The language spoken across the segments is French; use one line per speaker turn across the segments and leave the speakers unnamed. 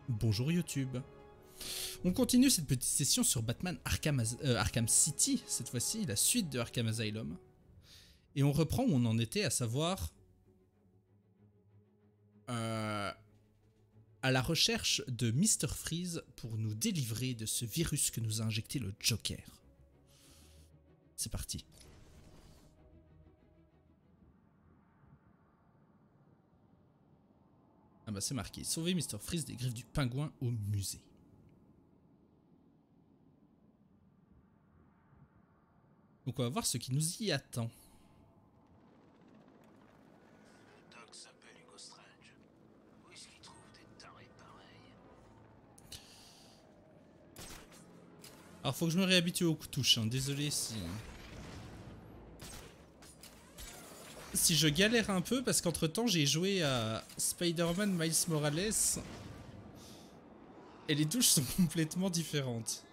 Bonjour YouTube. On continue cette petite session sur Batman Arkham City, cette fois-ci, la suite de Arkham Asylum. Et on reprend où on en était, à savoir... à la recherche de Mr. Freeze pour nous délivrer de ce virus que nous a injecté le Joker. C'est parti. Ah bah c'est marqué, sauver Mr. Freeze des griffes du pingouin au musée. Donc on va voir ce qui nous y attend.
Le doc s'appelle Hugo Strange. Où est-ce qu'il trouve des tarés pareils?
Alors faut que je me réhabitue aux touches, hein. Désolé si je galère un peu parce qu'entre temps j'ai joué à Spider-Man Miles Morales et les touches sont complètement différentes.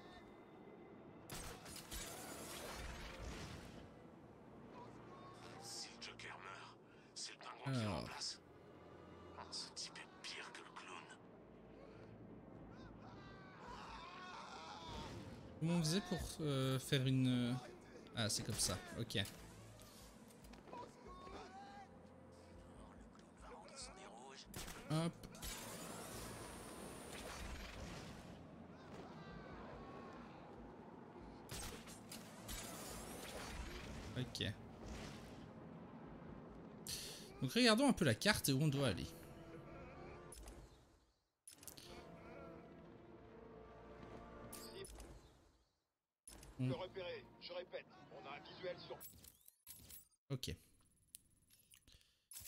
Si le Joker meurt, c'est le pingouin qui le remplace. Oh, ce type est pire que le clown.
Comment on faisait pour faire une... Ah c'est comme ça, ok. Hop. Ok. Donc regardons un peu la carte et où on doit aller.
Le repérer, je répète, on a un visuel sur...
Ok.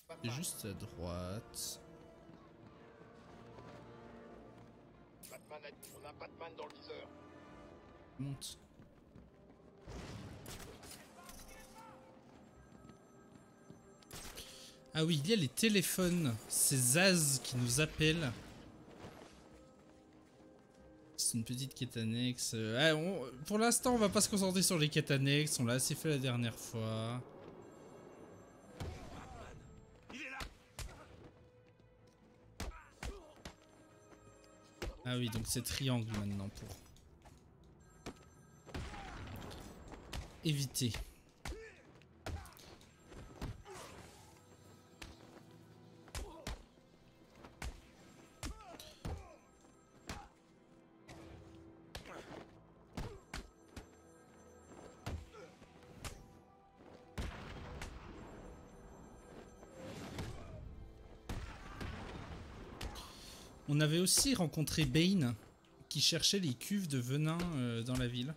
Batman.
Juste à droite.
Batman, on a Batman dans le viseur.
Monte. Ah oui, il y a les téléphones. Ces Zaz qui nous appellent. C'est une petite quête annexe. Pour l'instant, on va pas se concentrer sur les quêtes annexes. On l'a assez fait la dernière fois.
Il est là.
Ah oui, donc c'est triangle maintenant pour éviter. On avait aussi rencontré Bane qui cherchait les cuves de venin dans la ville.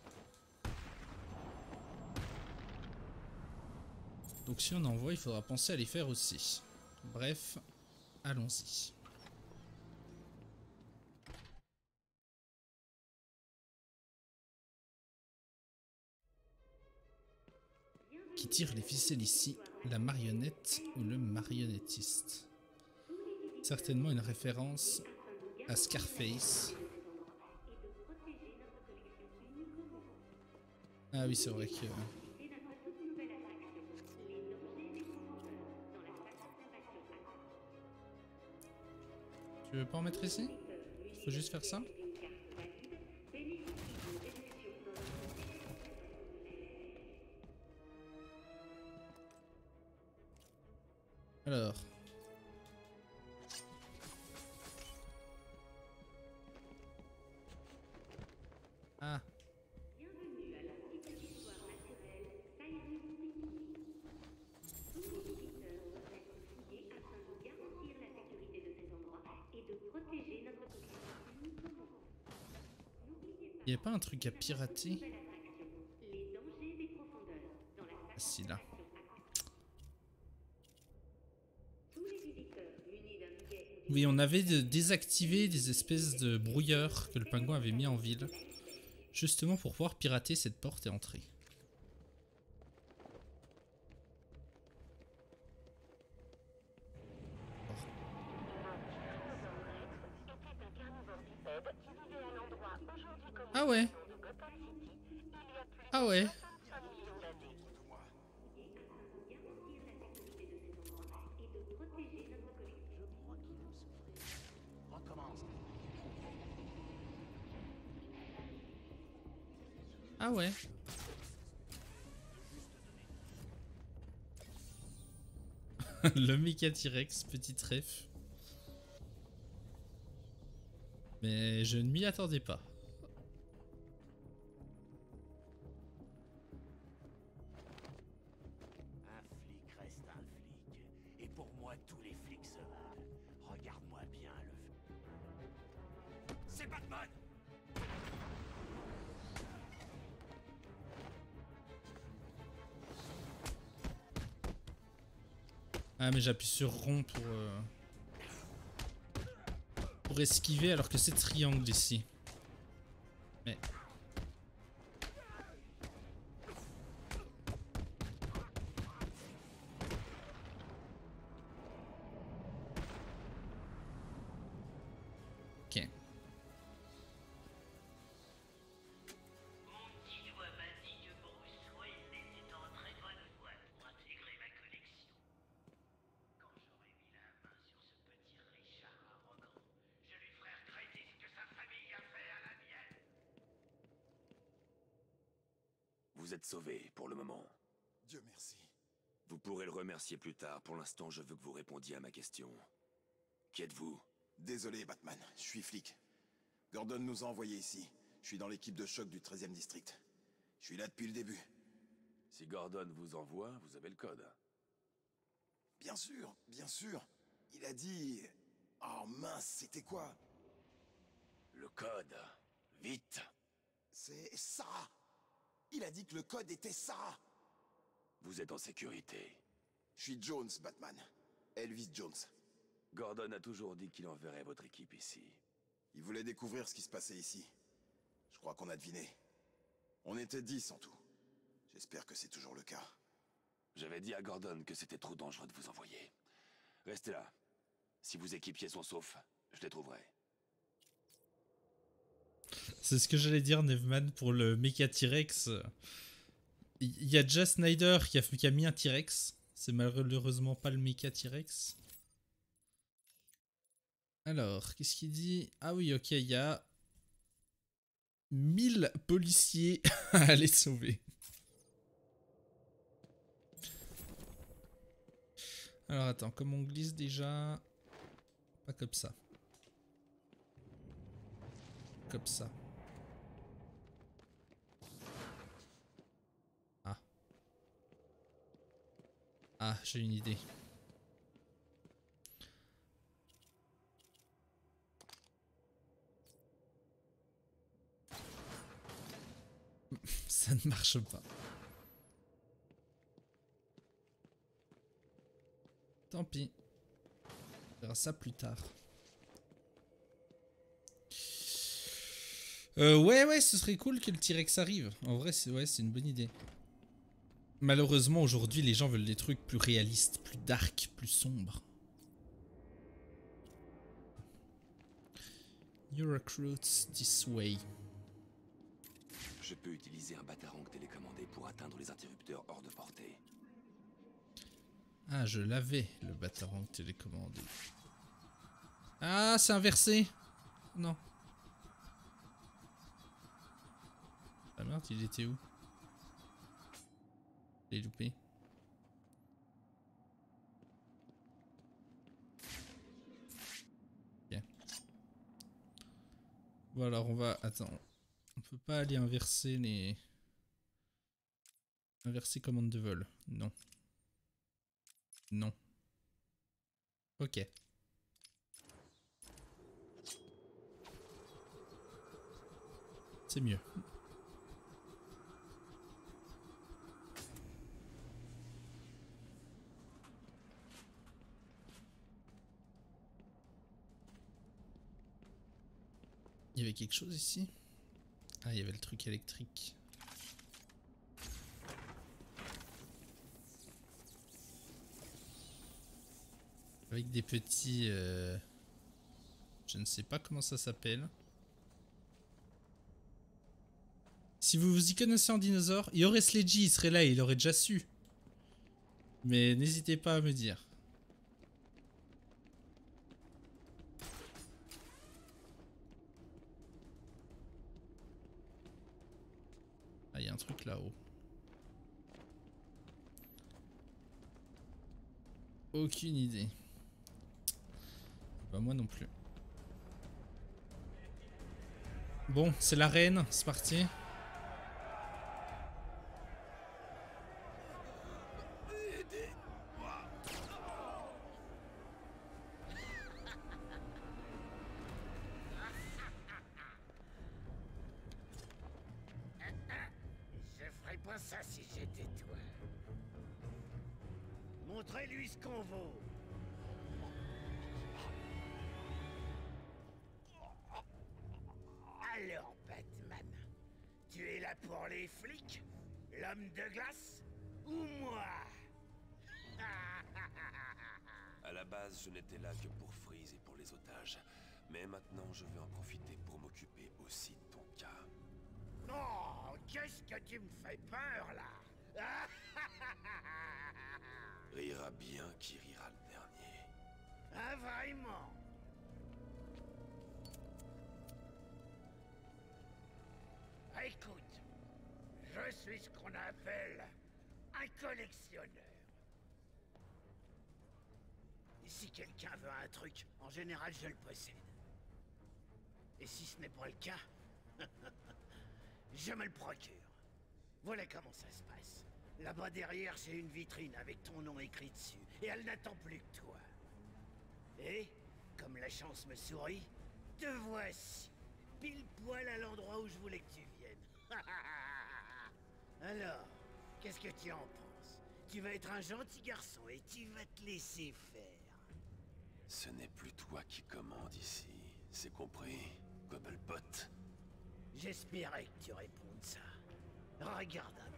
Donc si on en voit, il faudra penser à les faire aussi. Bref, allons-y. Qui tire les ficelles ici? La marionnette ou le marionnettiste? Certainement une référence à Scarface. Ah oui, c'est vrai que... Tu veux pas en mettre ici? Faut juste faire ça? Alors... Ah.
Bienvenue à l'Institut d'histoire naturelle Cyrus Smith. Tous les visiteurs doivent être fouillés afin de garantir la sécurité de ces endroits et de protéger notre collection du plus nous pouvons. N'oubliez pas,
Y a pas un truc à pirater?
nouvelle attraction, les dangers des profondeurs dans la
Ah si, là.
Tous les visiteurs munis d'un billet
Oui, on avait désactivé des espèces de brouilleurs que le pingouin avait mis en ville. Justement pour pouvoir pirater cette porte et entrer. Ah ouais. Ah ouais.
Recommence.
Ah ouais. Le Mecha T-Rex, petit ref. Mais je ne m'y attendais pas.
Un flic reste un flic. Et pour moi, tous les flics se valent. Regarde-moi bien le... C'est Batman!
Ah mais j'appuie sur rond pour esquiver alors que c'est triangle ici. Mais... Ok.
Mon petit doigt m'a dit que Bruce Wayne était en très bonne voie pour intégrer ma collection. Quand j'aurai mis la main sur ce petit Richard arrogant, je lui ferai regretter ce que sa famille a fait à la mienne.
Vous êtes sauvé pour le moment.
Dieu merci.
Vous pourrez le remercier plus tard. Pour l'instant, je veux que vous répondiez à ma question. Qui êtes-vous?
Désolé, Batman, je suis flic. Gordon nous a envoyés ici. Je suis dans l'équipe de choc du 13e district. Je suis là depuis le début.
Si Gordon vous envoie, vous avez le code.
Bien sûr, bien sûr. Il a dit... Oh mince, c'était quoi?
Le code. Vite.
C'est Sarah. Il a dit que le code était Sarah.
Vous êtes en sécurité.
Je suis Jones, Batman. Elvis Jones.
Gordon a toujours dit qu'il enverrait votre équipe ici.
Il voulait découvrir ce qui se passait ici. Je crois qu'on a deviné. On était 10 en tout. J'espère que c'est toujours le cas.
J'avais dit à Gordon que c'était trop dangereux de vous envoyer. Restez là. Si vos équipiers sont saufs, je les trouverai.
C'est ce que j'allais dire, Nevman, pour le Mecha T-Rex. Il y a déjà Snyder qui a mis un T-Rex. C'est malheureusement pas le Mecha T-Rex. Alors, qu'est-ce qu'il dit? Ah oui, ok, il y a 1000 policiers à aller sauver. Alors attends, comme on glisse déjà... Pas comme ça. Comme ça. Ah. Ah, j'ai une idée. Ça ne marche pas. Tant pis. On verra ça plus tard. Ouais, ce serait cool que le T-Rex arrive. En vrai, c'est une bonne idée. Malheureusement, aujourd'hui, les gens veulent des trucs plus réalistes, plus dark, plus sombres. New recruits this way.
Je peux utiliser un batarang télécommandé pour atteindre les interrupteurs hors de portée.
Ah, je l'avais, le batarang télécommandé. Ah, c'est inversé. Non. Ah merde, il était où? Je l'ai loupé. Bien. Bon alors on va... Attends. On peut pas aller inverser les... Inverser commande de vol. Non. Non. Ok. C'est mieux. Il y avait quelque chose ici? Ah, il y avait le truc électrique. Avec des petits... Je ne sais pas comment ça s'appelle. Si vous vous y connaissez en dinosaure, il y aurait Sledgy, il serait là, il aurait déjà su. Mais n'hésitez pas à me dire. Ah, truc là-haut. Aucune idée. Bah moi non plus. Bon, c'est l'arène, c'est parti.
Je ferais pas ça si j'étais toi. Montrez-lui ce qu'on vaut. Alors, Batman, tu es là pour les flics, l'homme de glace, ou moi?
À la base, je n'étais là que pour Freeze et pour les otages. Mais maintenant, je vais en profiter pour m'occuper aussi de ton cas.
Oh, qu'est-ce que tu me fais peur, là?
Rira bien qui rira le dernier.
Ah, vraiment? Écoute, je suis ce qu'on appelle un collectionneur. Et si quelqu'un veut un truc, en général, je le possède. Et si ce n'est pas le cas, je me le procure. Voilà comment ça se passe. Là-bas derrière, j'ai une vitrine avec ton nom écrit dessus. Et elle n'attend plus que toi. Et, comme la chance me sourit, te voici. Pile poil à l'endroit où je voulais que tu viennes. Alors, qu'est-ce que tu en penses? Tu vas être un gentil garçon et tu vas te laisser faire.
Ce n'est plus toi qui commande ici. C'est compris, Cobblepot?
J'espérais que tu répondes ça. Regarde un peu.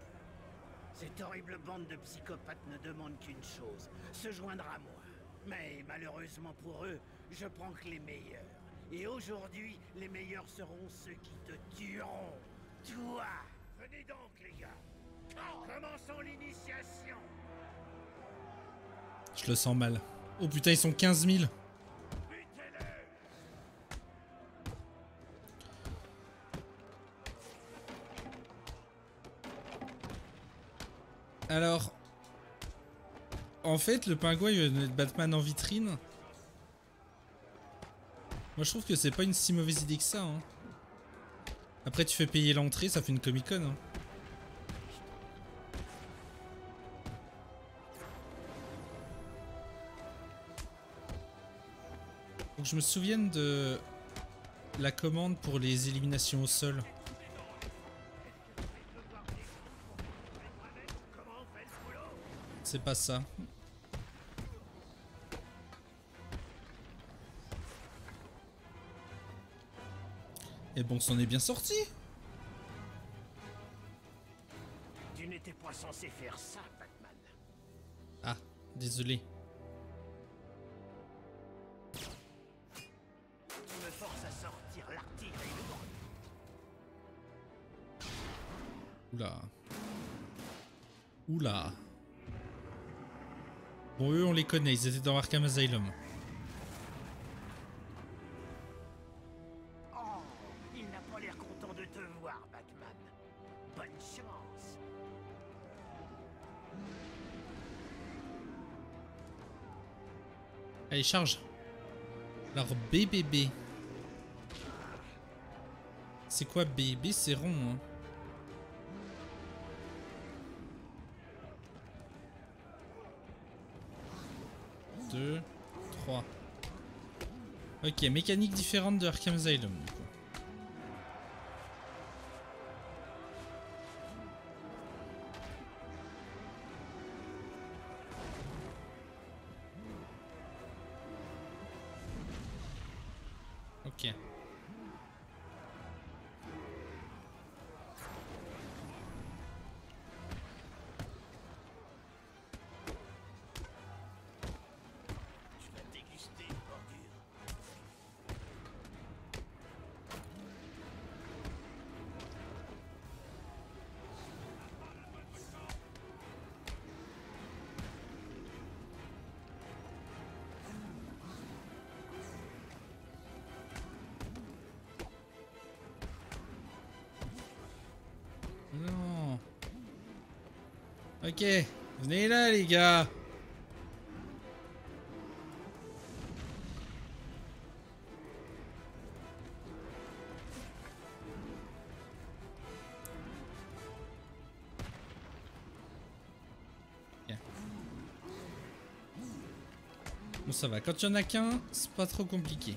Cette horrible bande de psychopathes ne demande qu'une chose, se joindre à moi. Mais malheureusement pour eux, je prends que les meilleurs. Et aujourd'hui, les meilleurs seront ceux qui te tueront. Toi! Venez donc, les gars. Commençons l'initiation.
Je le sens mal. Oh putain, ils sont 15 000.
Butez-les!
Alors... En fait, le pingouin, il va mettre Batman en vitrine. Moi, je trouve que c'est pas une si mauvaise idée que ça. Hein. Après, tu fais payer l'entrée, ça fait une Comic-Con. Hein. Faut que je me souvienne de la commande pour les éliminations au sol. C'est pas ça. Et bon, c'en est bien sorti.
Tu n'étais pas censé faire ça, Batman.
Ah, désolé.
Tu me forces à sortir l'artillerie lourde.
Oula. Oula. Bon, eux, on les connaît. Ils étaient dans Arkham Asylum.
Oh, il n'a pas l'air content de te voir, Batman. Bonne chance.
Allez, charge. Alors, BBB. C'est quoi BB? C'est rond, hein. Deux, 3. Ok, mécanique différente de Arkham Asylum. Du coup. Ok.
Tu vas déguster une bordure.
Ok, venez là les gars. Ok. Bon ça va, quand il y en a qu'un, c'est pas trop compliqué.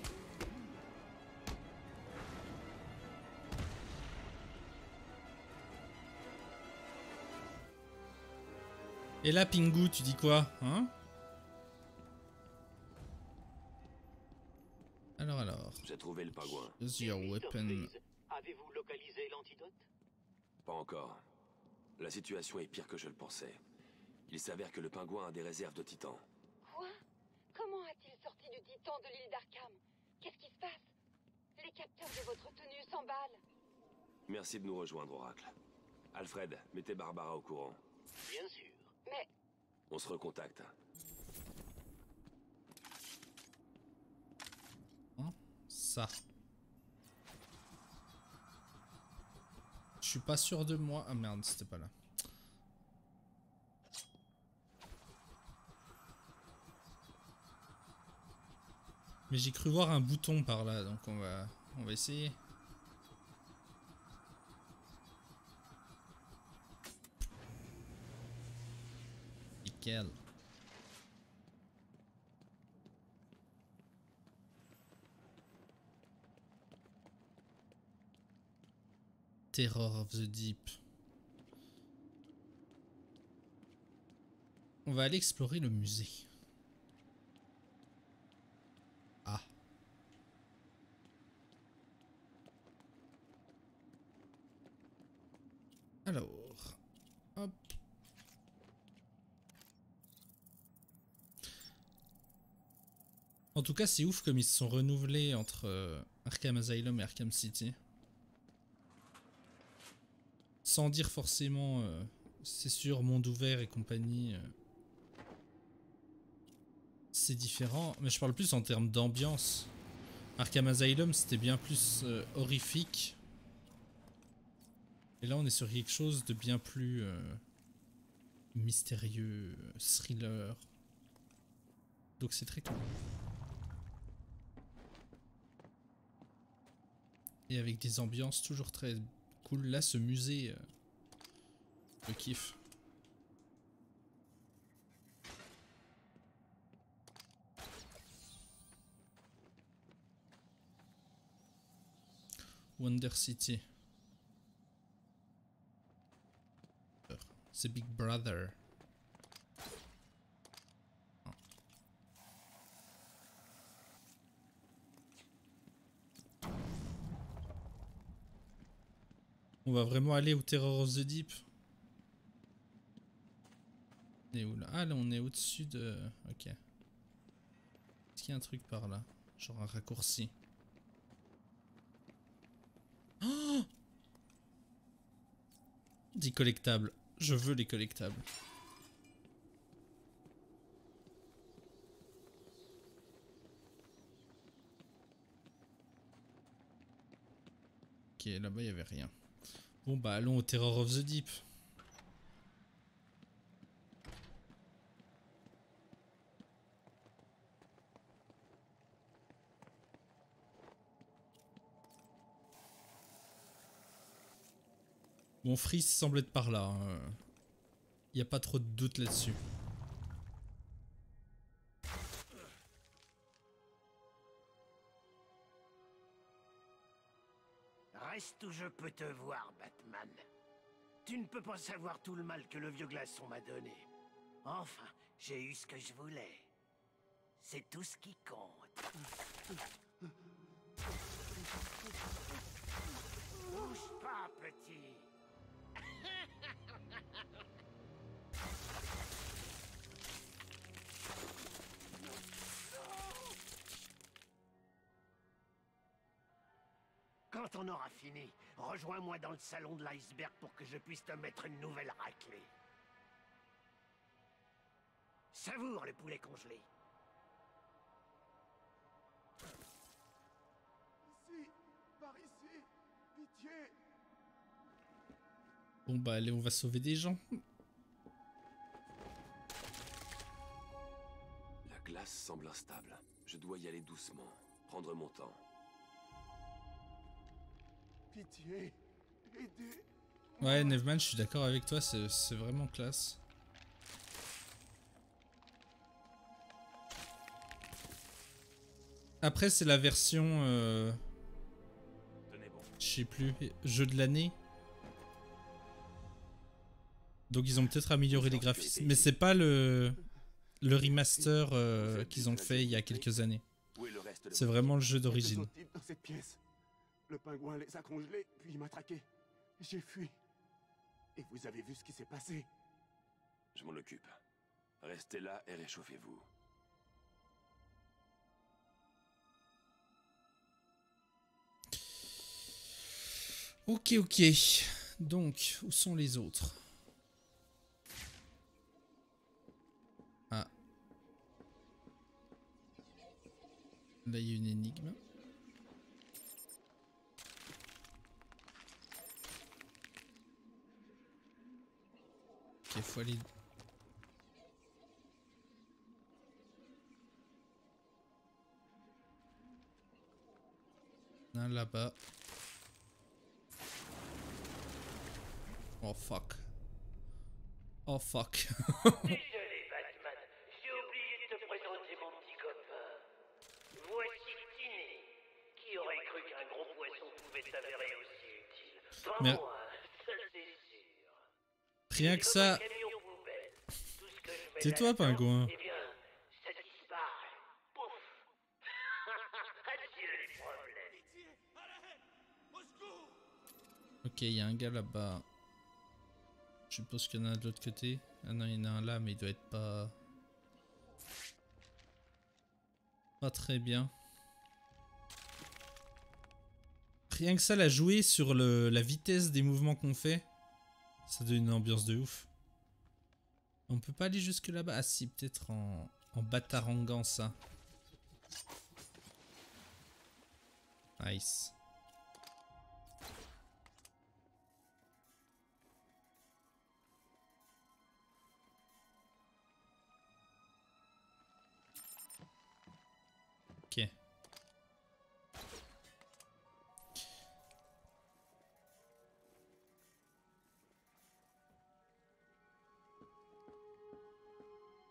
Et là, Pingu, tu dis quoi, hein? Alors.
J'ai trouvé le pingouin.
Use your weapon.
Avez-vous localisé l'antidote?
Pas encore. La situation est pire que je le pensais. Il s'avère que le pingouin a des réserves de titan.
Quoi? Comment a-t-il sorti du titan de l'île d'Arkham? Qu'est-ce qui se passe? Les capteurs de votre tenue s'emballent.
Merci de nous rejoindre, Oracle. Alfred, mettez Barbara au courant.
Bien sûr.
Mais
On se recontacte.
Ça. Je suis pas sûr de moi. Ah merde, c'était pas là. Mais j'ai cru voir un bouton par là, donc on va essayer. Nickel. Terror of the Deep. On va aller explorer le musée. Ah. Alors. Hop. En tout cas, c'est ouf comme ils se sont renouvelés entre Arkham Asylum et Arkham City. Sans dire forcément, c'est sûr, monde ouvert et compagnie. C'est différent, mais je parle plus en termes d'ambiance. Arkham Asylum, c'était bien plus horrifique. Et là, on est sur quelque chose de bien plus mystérieux, thriller. Donc c'est très cool. Et avec des ambiances toujours très cool. Là, ce musée, je kiffe. Wonder City. C'est Big Brother. On va vraiment aller au Terror of the Deep. On est où là? Ah là on est au-dessus de... Ok. Est-ce qu'il y a un truc par là? Genre un raccourci. Oh! Des collectables. Je veux les collectables. Ok, là-bas il n'y avait rien. Bon bah allons au Terror of the Deep. Bon, Freeze semble être par là. Il n'y a pas trop de doute là-dessus.
Reste où je peux te voir, Batman. Tu ne peux pas savoir tout le mal que le vieux glaçon m'a donné. Enfin, j'ai eu ce que je voulais. C'est tout ce qui compte. Bouge pas, petit. Quand on aura fini, rejoins-moi dans le salon de l'iceberg pour que je puisse te mettre une nouvelle raclée. Savoure le poulet congelé.
Ici, par ici, pitié.
Bon bah allez, on va sauver des gens.
place semble instable. Je dois y aller doucement, prendre mon temps.
Pitié, aidez.
Ouais, Nevman, je suis d'accord avec toi, c'est vraiment classe. Après, c'est la version...
Tenez bon.
je sais plus, jeu de l'année. Donc ils ont peut-être amélioré les graphismes. Mais c'est pas le remaster qu'ils ont fait il y a quelques années.
Où est le reste de
C'est vraiment le jeu d'origine.
Deux autres types dans cette pièce. Le pingouin les a congelés, puis il m'a traqué. J'ai fui. Et vous avez vu ce qui s'est passé.
Je m'en occupe. Restez là et réchauffez-vous.
Ok, ok. Donc, où sont les autres? Ah. Là, il y a une énigme. Ok, faut aller... Un là-bas. Oh fuck. Oh fuck.
Désolé, Batman. J'ai oublié de te présenter mon petit copain. Voici Tiné, qui aurait cru qu'un gros poisson pouvait s'avérer aussi utile. Pas
Mais-
moi, ça c'est sûr.
Rien que ça...
Camion poubelle. Tout ce que je mets
Tais-toi,
là-dedans,
pingouin.
eh bien, ça disparaît. Pouf. Adieu les problèmes.
Ok, il y a un gars là-bas. Je suppose qu'il y en a un de l'autre côté. Ah non, il y en a un là, mais il doit être pas... Pas très bien. Rien que ça, la jouer sur la vitesse des mouvements qu'on fait, ça donne une ambiance de ouf. On peut pas aller jusque là-bas. Ah si, peut-être en batarangant ça. Nice. Ok.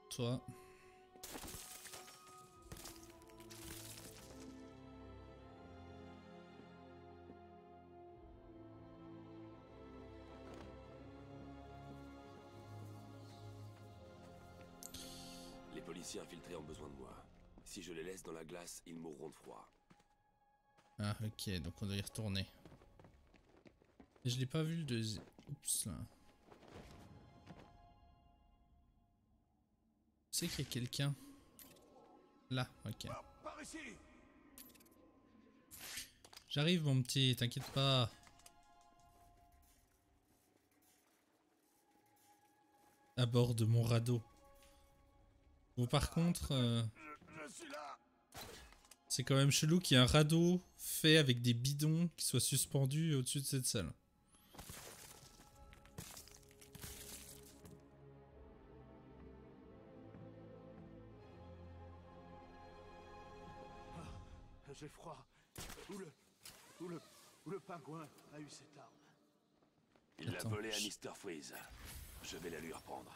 Toi.
Les policiers infiltrés ont besoin de moi. Si je les laisse dans la glace, ils mourront de froid.
Ah ok, donc on doit y retourner. Et je l'ai pas vu le deuxième. Oups là. Tu sais qu'il y a quelqu'un. Là, ok.
Par ici.
J'arrive mon petit, t'inquiète pas. À bord de mon radeau. Bon par contre,
Je suis là.
c'est quand même chelou qu'il y ait un radeau fait avec des bidons qui soient suspendus au-dessus de cette salle.
J'ai froid. Où le pingouin a eu cette arme?
Il l'a
Attends,
volée à Mr. Freeze. Je vais la lui reprendre.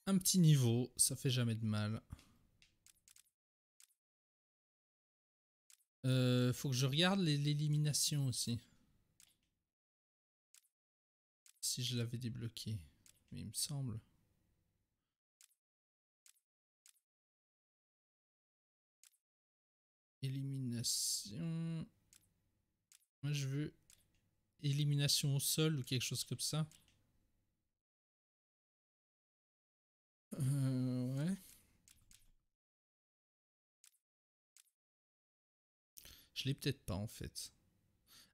Un petit niveau, ça fait jamais de mal. Faut que je regarde l'élimination aussi. Si je l'avais débloqué. Mais il me semble. Élimination. Moi je veux élimination au sol ou quelque chose comme ça. Ouais. Je l'ai peut-être pas en fait.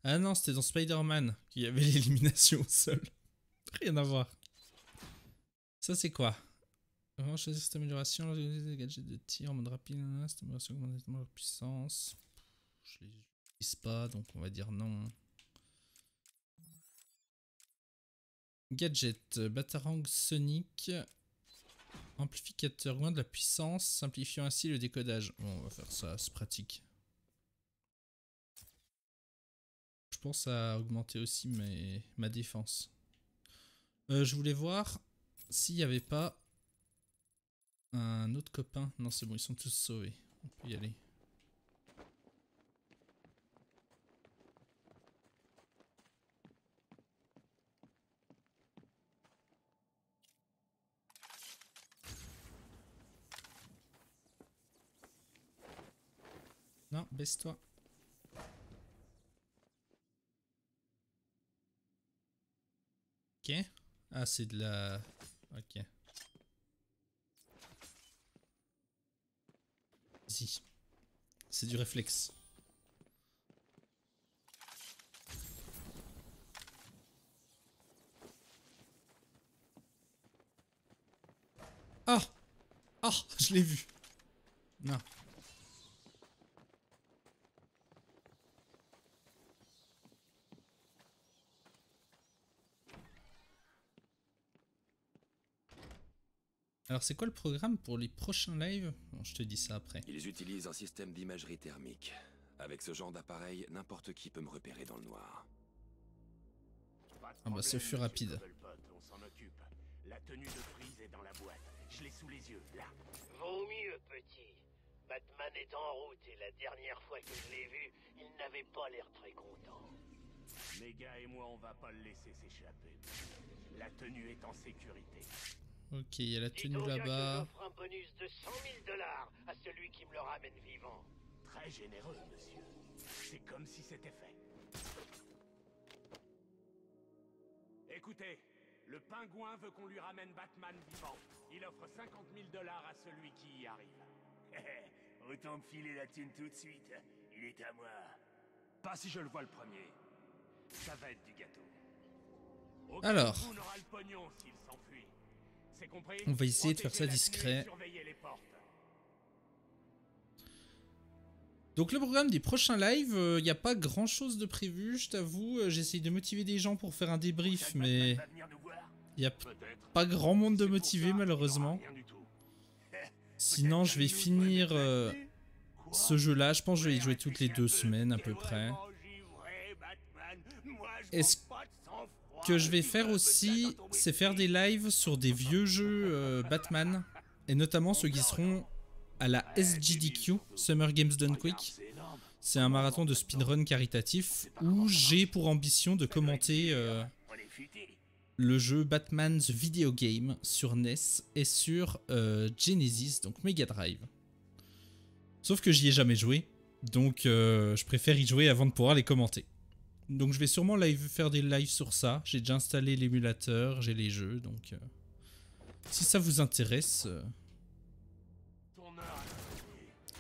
Ah non, c'était dans Spider-Man qu'il y avait l'élimination au sol. Rien à voir. Ça c'est quoi? Vraiment choisir cette amélioration, les gadgets de tir en mode rapide, cette amélioration augmente leur puissance. Je les utilise pas, donc on va dire non. Gadget, Batarang Sonic. Amplificateur, moins de la puissance, simplifiant ainsi le décodage. Bon, on va faire ça, c'est pratique. Je pense à augmenter aussi ma défense. Je voulais voir s'il n'y avait pas un autre copain. Non, c'est bon, ils sont tous sauvés. On peut y aller. Non, baisse-toi. Ok. Ah, c'est de la... Ok. Si. C'est du réflexe. Ah! Ah! Je l'ai vu. Non. Alors c'est quoi le programme pour les prochains lives? Bon, je te dis ça après.
Ils utilisent un système d'imagerie thermique. Avec ce genre d'appareil, n'importe qui peut me repérer dans le noir.
Ah bah ce fut rapide.
On s'en occupe. La tenue de Freeze est dans la boîte. Je l'ai sous les yeux, là. Vaut mieux, petit. Batman est en route et la dernière fois que je l'ai vu, il n'avait pas l'air très content. Les gars et moi, on va pas le laisser s'échapper. La tenue est en sécurité.
Ok, il y a la tenue là-bas.
J'offre un bonus de 100 000 $ à celui qui me le ramène vivant. Très généreux, monsieur. C'est comme si c'était fait. Écoutez, le pingouin veut qu'on lui ramène Batman vivant. Il offre 50 000 $ à celui qui y arrive. Autant me filer la thune tout de suite. Il est à moi. Pas si je le vois le premier. Ça va être du gâteau.
Alors,
on aura le pognon s'il s'enfuit. C'est compris?
On va essayer de faire ça discret. Donc le programme des prochains lives, il n'y a pas grand chose de prévu, je t'avoue. J'essaye de motiver des gens pour faire un débrief, mais il n'y a pas grand monde de motiver malheureusement. Sinon je vais finir ce jeu-là, je pense que je vais y jouer toutes les 2 semaines à peu près. Est-ce que je vais faire aussi, c'est faire des lives sur des vieux jeux Batman, et notamment ceux qui seront à la SGDQ, Summer Games Done Quick. C'est un marathon de speedrun caritatif où j'ai pour ambition de commenter le jeu Batman The Video Game sur NES et sur Genesis, donc Mega Drive. Sauf que j'y ai jamais joué, donc je préfère y jouer avant de pouvoir les commenter. Donc je vais sûrement faire des lives sur ça. J'ai déjà installé l'émulateur, j'ai les jeux, donc si ça vous intéresse.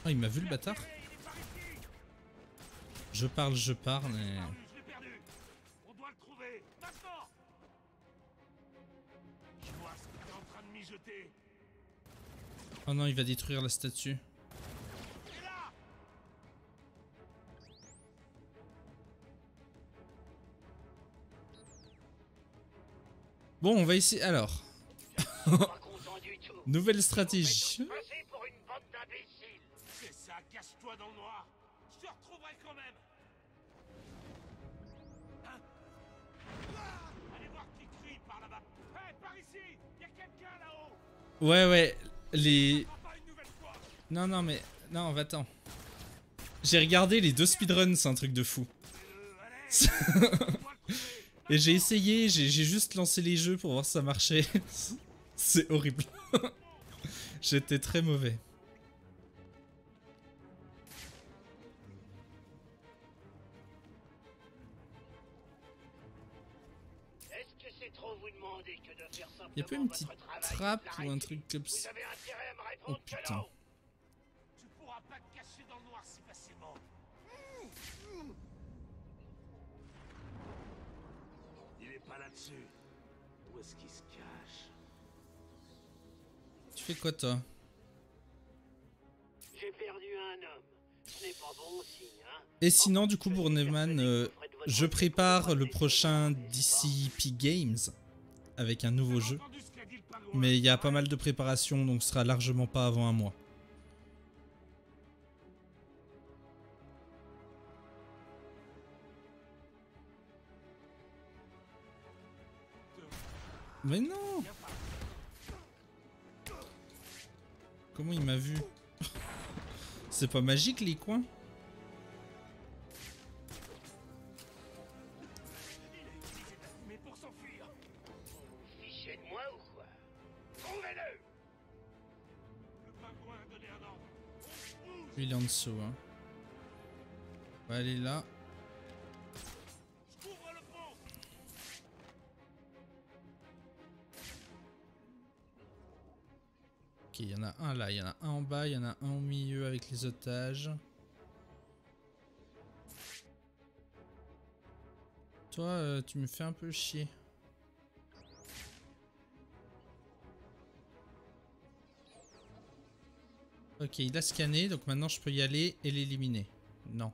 Ah, il m'a vu le bâtard. Je parle, mais...
On doit le trouver, maintenant. Je vois ce que t'es en train de mijoter.
Oh non, il va détruire la statue. Bon, on va essayer. Alors. Nouvelle stratégie.
C'est ça, cache-toi dans le noir. Je te retrouverai quand même. Hein? Allez voir qui crie par là-bas. Hé, par ici. Y a quelqu'un là-haut.
Ouais, les... Non, mais... Non, va-t'en. J'ai regardé les 2 speedruns, c'est un truc de fou. Et j'ai essayé, j'ai juste lancé les jeux pour voir si ça marchait. C'est horrible. J'étais très mauvais. Y'a pas une petite trappe ou un truc comme ça? Oh putain.
Tu pourras pas te cacher dans le noir si facilement. Il est pas là-dessus. Où est-ce qu'il se cache?
Tu fais quoi toi?
J'ai perdu un homme. Ce n'est pas bon signe, hein?
Et sinon du coup pour Nevman, je prépare le prochain DCP Games avec un nouveau jeu. Mais il y a pas mal de préparation, donc ce sera largement pas avant un mois. Mais non! Comment il m'a vu? C'est pas magique les coins?
Mais pour s'enfuir. Fichez de moi ou quoi? Trouvez-le! Le pingouin a donné un ordre.
Lui il est en dessous hein. On va aller là.
Ouvre le pont!
Ok, il y en a un là, il y en a un en bas, il y en a un au milieu avec les otages. Toi, tu me fais un peu chier. Ok, il a scanné, donc maintenant je peux y aller et l'éliminer. Non.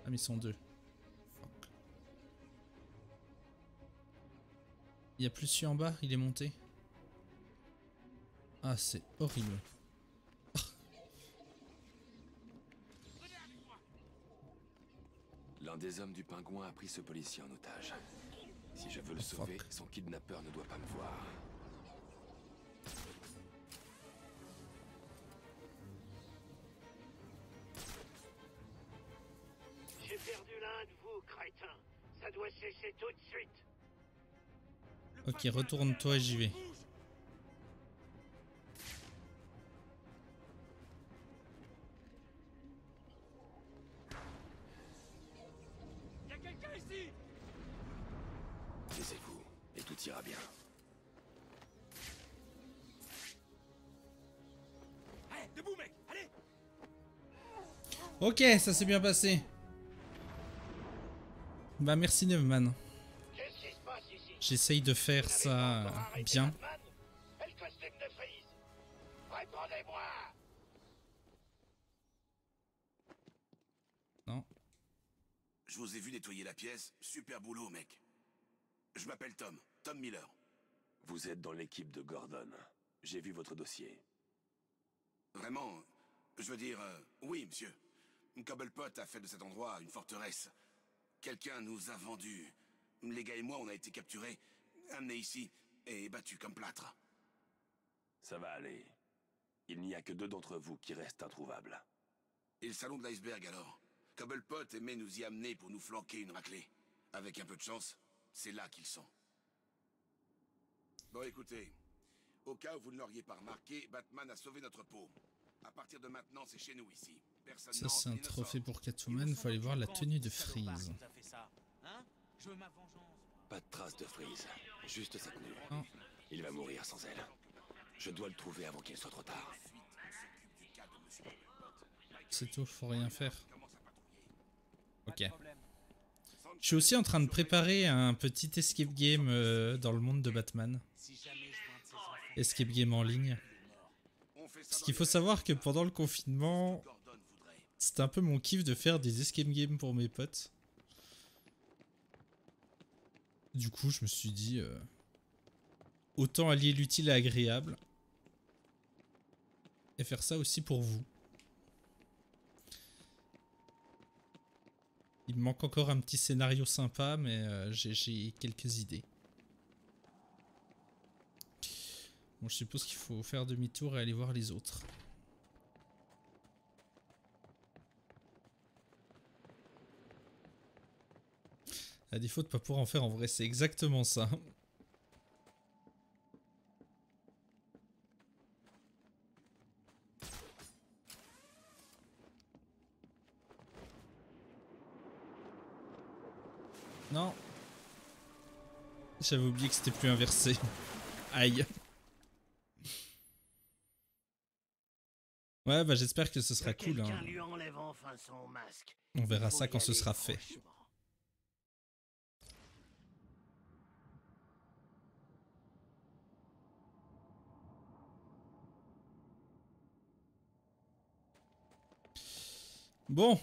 Ah mais ils sont deux. Fuck. Il y a plus celui en bas, il est monté. Ah c'est horrible.
L'un des hommes du pingouin a pris ce policier en otage. Si je veux le sauver, son kidnappeur ne doit pas me voir.
J'ai perdu l'un de vous, crétin. Ça doit cesser tout de suite.
Ok, retourne-toi et j'y vais.
Y a quelqu'un ici?
Taisez-vous, et tout ira bien.
Hé, debout, mec! Allez!
Ok, ça s'est bien passé. Bah merci Nevman.
Qu'est-ce qui se passe ici?
J'essaye de faire ça bien.
Et le costume de Freeze? Répondez-moi!
Non.
Je vous ai vu nettoyer la pièce. Super boulot, mec. Je m'appelle Tom. Tom Miller.
Vous êtes dans l'équipe de Gordon. J'ai vu votre dossier.
Vraiment, je veux dire, oui, monsieur. Cobblepot a fait de cet endroit une forteresse. Quelqu'un nous a vendu. Les gars et moi, on a été capturés, amenés ici et battus comme plâtre.
Ça va aller. Il n'y a que 2 d'entre vous qui restent introuvables.
Et le salon de l'iceberg alors? Cobblepot aimait nous y amener pour nous flanquer une raclée. Avec un peu de chance, c'est là qu'ils sont. Bon, écoutez, au cas où vous ne l'auriez pas remarqué, Batman a sauvé notre peau. À partir de maintenant, c'est chez nous ici. Personne
Ça
n'entre
c'est un
ni ne
trophée
sort.
pour Catwoman, faut aller voir la tenue de Freeze.
Pas de trace de Freeze, juste sa tenue.
Oh.
Il va mourir sans elle. Je dois le trouver avant qu'il soit trop tard.
C'est tout, faut rien faire. Ok. Je suis aussi en train de préparer un petit escape game dans le monde de Batman. Escape game en ligne. Parce qu'il faut savoir que pendant le confinement, c'était un peu mon kiff de faire des escape games pour mes potes. Du coup, je me suis dit, autant allier l'utile et l'agréable. Et faire ça aussi pour vous. Il me manque encore un petit scénario sympa, mais j'ai quelques idées. Bon, je suppose qu'il faut faire demi-tour et aller voir les autres. À défaut de pas pouvoir en faire en vrai, c'est exactement ça. Non. J'avais oublié que c'était plus inversé. Aïe. Ouais, bah j'espère que ce sera cool. Hein.
Lui enlève enfin son masque.
On verra
Il faut
ça
y
quand ce
aller
sera fait.
franchement.
Bon,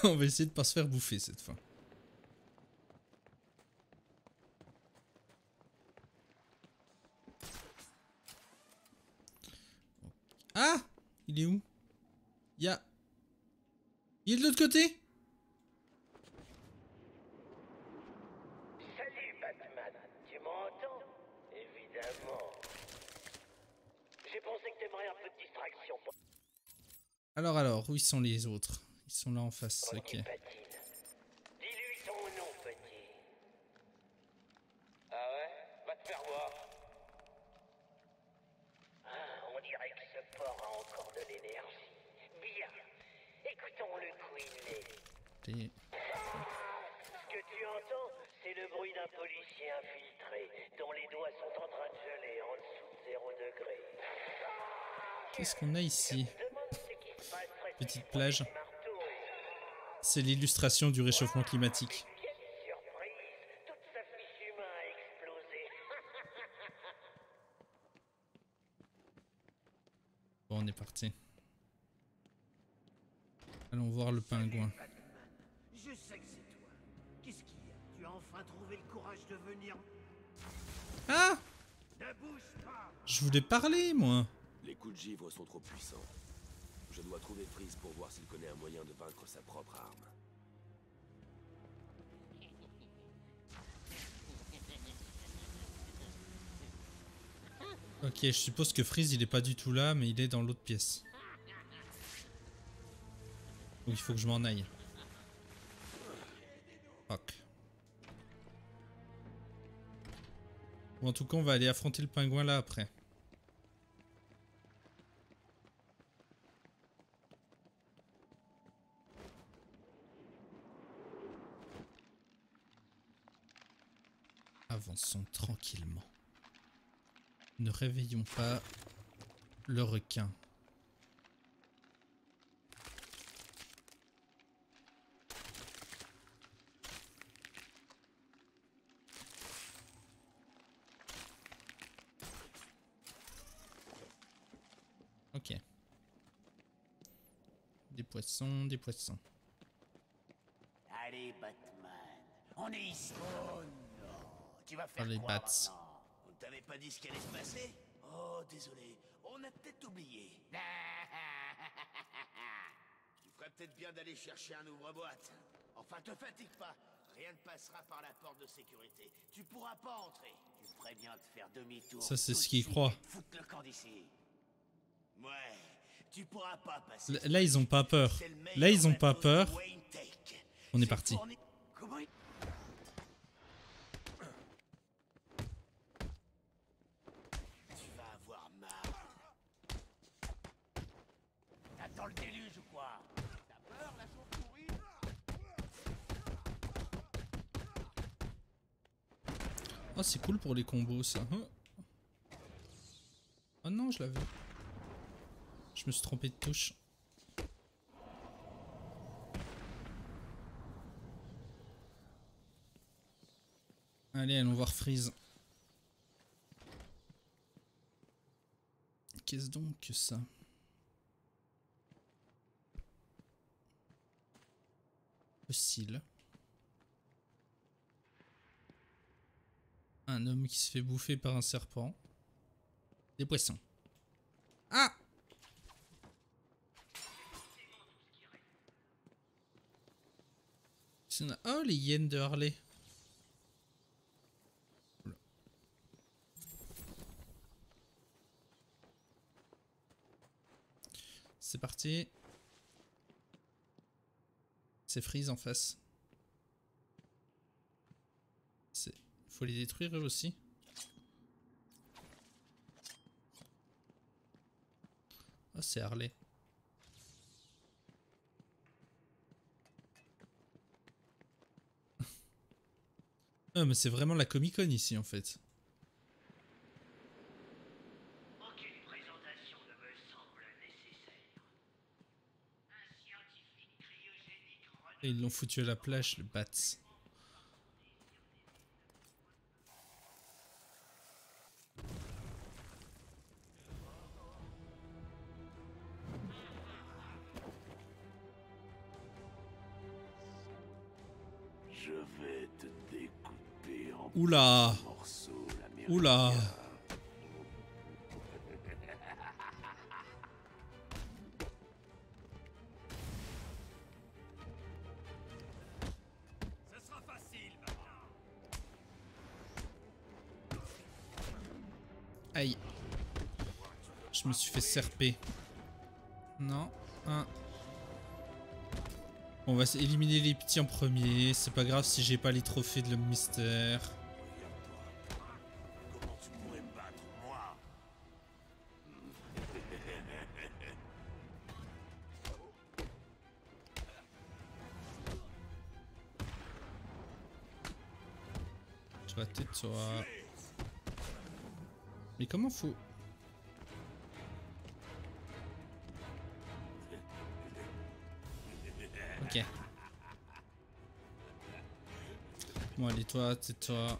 on va essayer de pas se faire bouffer cette fois. Ah! Il est où? Il est de l'autre côté?
Salut Batman, tu m'entends? Évidemment. J'ai pensé que t'aimerais un peu de distraction.
Alors, où ils sont les autres? Ils sont là en face, ok.
Dis-lui ton nom, petit. Ah ouais? Va te faire voir. Ah, on dirait que ce port a encore de l'énergie. Bien. Écoutons-le couiner.
Et...
Ce que tu entends, c'est le bruit d'un policier infiltré, dont les doigts sont en train de geler en dessous de 0 degré.
Qu'est-ce qu'on a ici?
Demande ce qui se passerait si
Petite
je
plage.
prenais ce marteau et...
C'est l'illustration du réchauffement climatique.
Quelle surprise! Toute sa fiche humaine a explosé.
Bon, on est parti. Allons voir le pingouin.
Je sais que c'est toi. Qu'est-ce qu'il y a? Tu as enfin trouvé le courage de venir?
Ah!
Ne bouge pas!
Je voulais parler, moi.
Les coups de givre sont trop puissants. Je dois trouver Freeze pour voir s'il connaît un moyen de vaincre sa propre arme.
Ok, je suppose que Freeze il est pas du tout là, mais il est dans l'autre pièce. Donc il faut que je m'en aille. Fuck. Bon, en tout cas, on va aller affronter le pingouin là après. Avançons tranquillement. Ne réveillons pas le requin. Ok. Des poissons, des poissons.
Allez, Batman. On est ici. Oh non. Tu vas faire
les
quoi
bats.
maintenant? On t'avait pas dit ce qui allait se passer? Oh, désolé. On a peut-être oublié. Tu ferais peut-être bien d'aller chercher un ouvre-boîte. Enfin, te fatigue pas. Rien ne passera par la porte de sécurité. Tu pourras pas entrer. Tu ferais bien de faire demi-tour.
Ça, c'est
tout
ce
de
qu'il
suite
croit.
et de foutre le camp d'ici. Ouais. Tu pourras pas passer.
Là, ils ont pas peur.
C'est le meilleur
Là, ils ont pas
bateau de
peur.
Wayne Tech.
On est
C'est
parti.
fourni- Comment il... Tu vas avoir marre. T'attends le déluge ou quoi? T'as peur, la chauve-souris?
Oh, c'est cool pour les combos, ça. Oh non, je l'avais. Je me suis trompé de touche. Allez, allons voir Freeze. Qu'est-ce donc que ça? Fossile. Un homme qui se fait bouffer par un serpent. Des poissons. Ah! Oh, les hyènes de Harley. Oula. C'est parti. C'est Freeze en face. Faut les détruire eux aussi. Oh, c'est Harley. Ah, mais c'est vraiment la Comic-Con ici en fait.
Aucune présentation ne me semble nécessaire. Un scientifique cryogénique
Et ils l'ont foutu à la plage, le Bats.
Je vais te découper en
Oula!
morceaux, l'Américain.
Oula! Aïe. Je me suis fait serper. Non. Un. On va éliminer les petits en premier. C'est pas grave si j'ai pas les trophées de l'homme mystère.
Comment tu pourrais me battre, moi?
Tu vas tais-toi. Mais comment faut... Ok. Bon allez toi, tais-toi.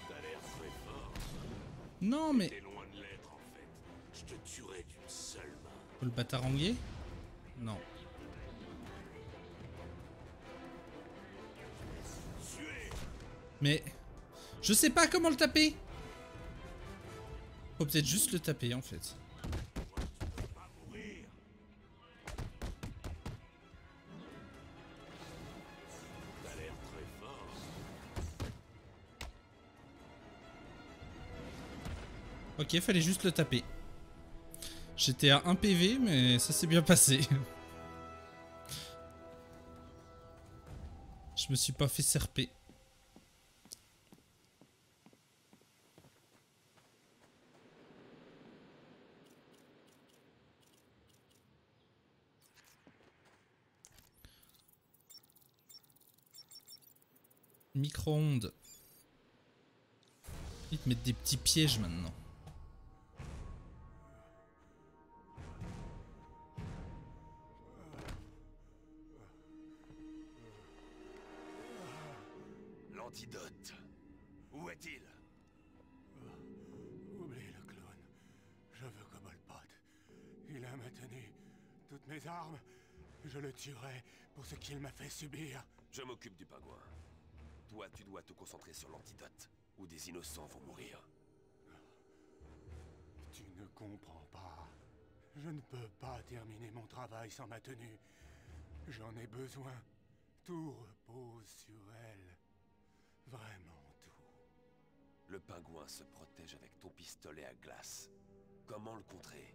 T'as l'air très fort.
Non mais...
T'es loin de l'être, en fait. Je te tuerai d'une seule main.
Faut le bataranguer? Non. Mais... Je sais pas comment le taper. Faut peut-être juste le taper en fait.
T'as l'air très fort.
Ok, fallait juste le taper. J'étais à 1 PV, mais ça s'est bien passé. Je me suis pas fait serper. Micro-ondes. Ils te mettent des petits pièges maintenant.
L'antidote. Où est-il?
Oublie le clone. Je veux Cobblepot. Il a maintenu toutes mes armes. Je le tuerai pour ce qu'il m'a fait subir.
Je m'occupe du pingouin. Toi, tu dois te concentrer sur l'antidote, ou des innocents vont mourir.
Tu ne comprends pas. Je ne peux pas terminer mon travail sans ma tenue. J'en ai besoin. Tout repose sur elle. Vraiment tout.
Le pingouin se protège avec ton pistolet à glace. Comment le contrer?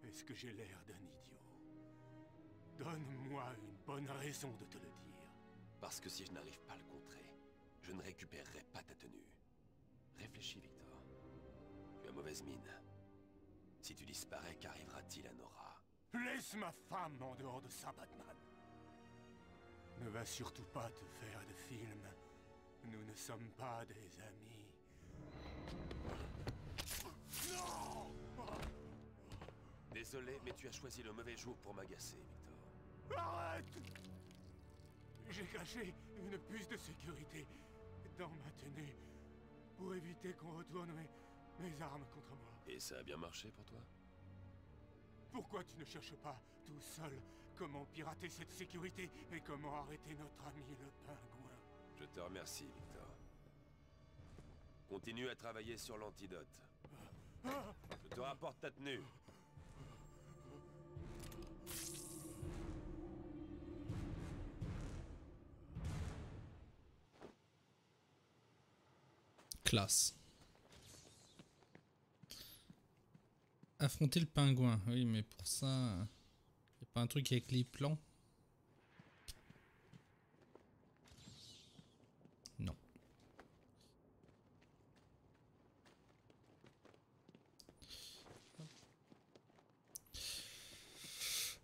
Est-ce que j'ai l'air d'un idiot? Donne-moi une bonne raison de te le dire.
Parce que si je n'arrive pas à le contrer, je ne récupérerai pas ta tenue. Réfléchis, Victor. Tu as mauvaise mine. Si tu disparais, qu'arrivera-t-il à Nora?
Laisse ma femme en dehors de ça, Batman. Ne va surtout pas te faire de film. Nous ne sommes pas des amis. Non!
Désolé, mais tu as choisi le mauvais jour pour m'agacer, Victor.
Arrête! J'ai caché une puce de sécurité dans ma tenue pour éviter qu'on retourne mes armes contre moi.
Et ça a bien marché pour toi?
Pourquoi tu ne cherches pas tout seul comment pirater cette sécurité et comment arrêter notre ami le pingouin?
Je te remercie, Victor. Continue à travailler sur l'antidote. Je te rapporte ta tenue.
Classe. Affronter le pingouin. Oui, mais pour ça... Y a pas un truc avec les plans? Non.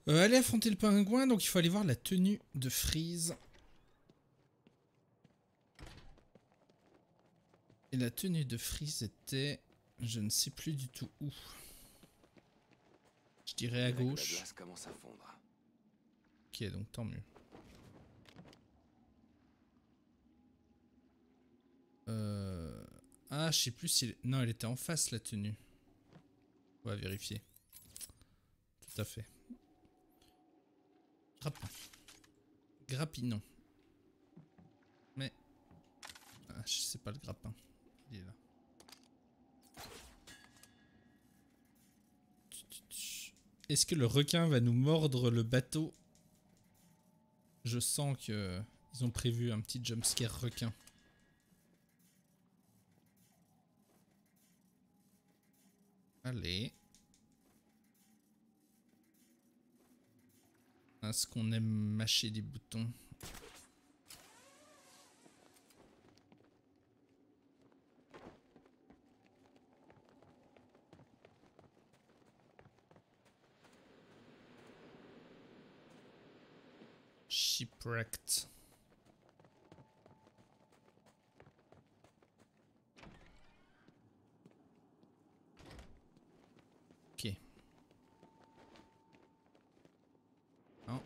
Allez affronter le pingouin, donc il faut aller voir la tenue de Freeze. Et la tenue de Freeze était... Je ne sais plus du tout où. Je dirais à gauche.
La glace commence à fondre.
Ok, donc tant mieux. Ah, je sais plus si... Non, elle était en face, la tenue. On va vérifier. Tout à fait. Grappin. Grappinon. Mais... Ah, je sais pas le grappin. Il est là. Est-ce que le requin va nous mordre le bateau? Je sens que ils ont prévu un petit jumpscare requin. Allez. Est-ce qu'on aime mâcher des boutons? Shipwrecked. Ok. Non.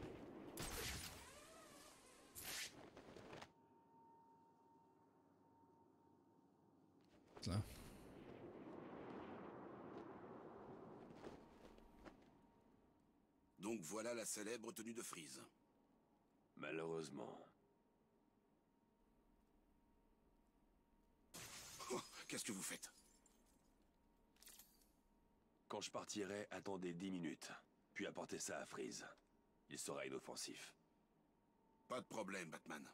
Là.
Donc voilà la célèbre tenue de Freeze.
Malheureusement.
Oh, qu'est-ce que vous faites?
Quand je partirai, attendez 10 minutes. Puis apportez ça à Freeze. Il sera inoffensif.
Pas de problème, Batman.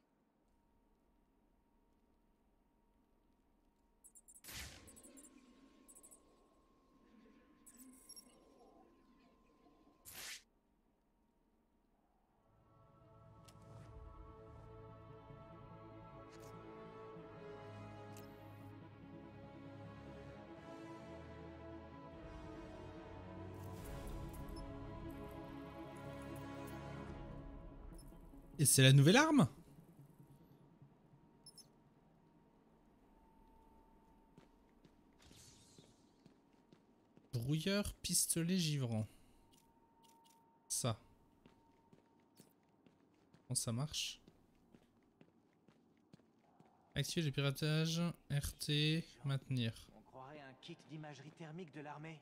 Et c'est la nouvelle arme? Brouilleur, pistolet givrant. Ça. Comment ça marche? Activer les piratages, RT, maintenir.
On croirait un kit d'imagerie thermique de l'armée.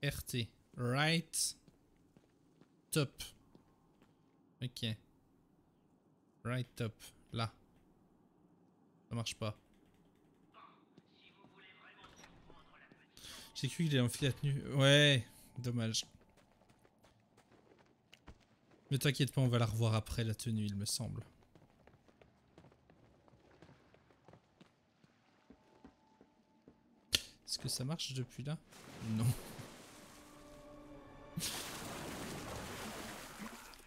RT, right, top. Ok. Right top, là. Ça marche pas. J'ai cru qu'il allait enfiler la tenue. Ouais, dommage. Mais t'inquiète pas, on va la revoir après la tenue, il me semble. Est-ce que ça marche depuis là? Non.